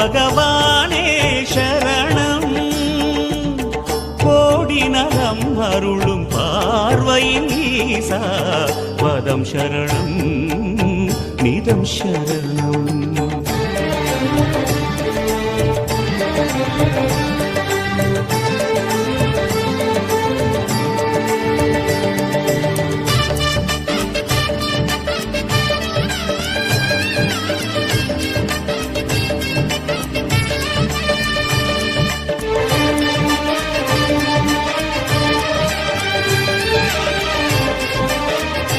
பகவானே சரணம். கோடி நலம் அருளும் பார்வையின் ஈசா பதம் சரணம் நிதம் சரணம்.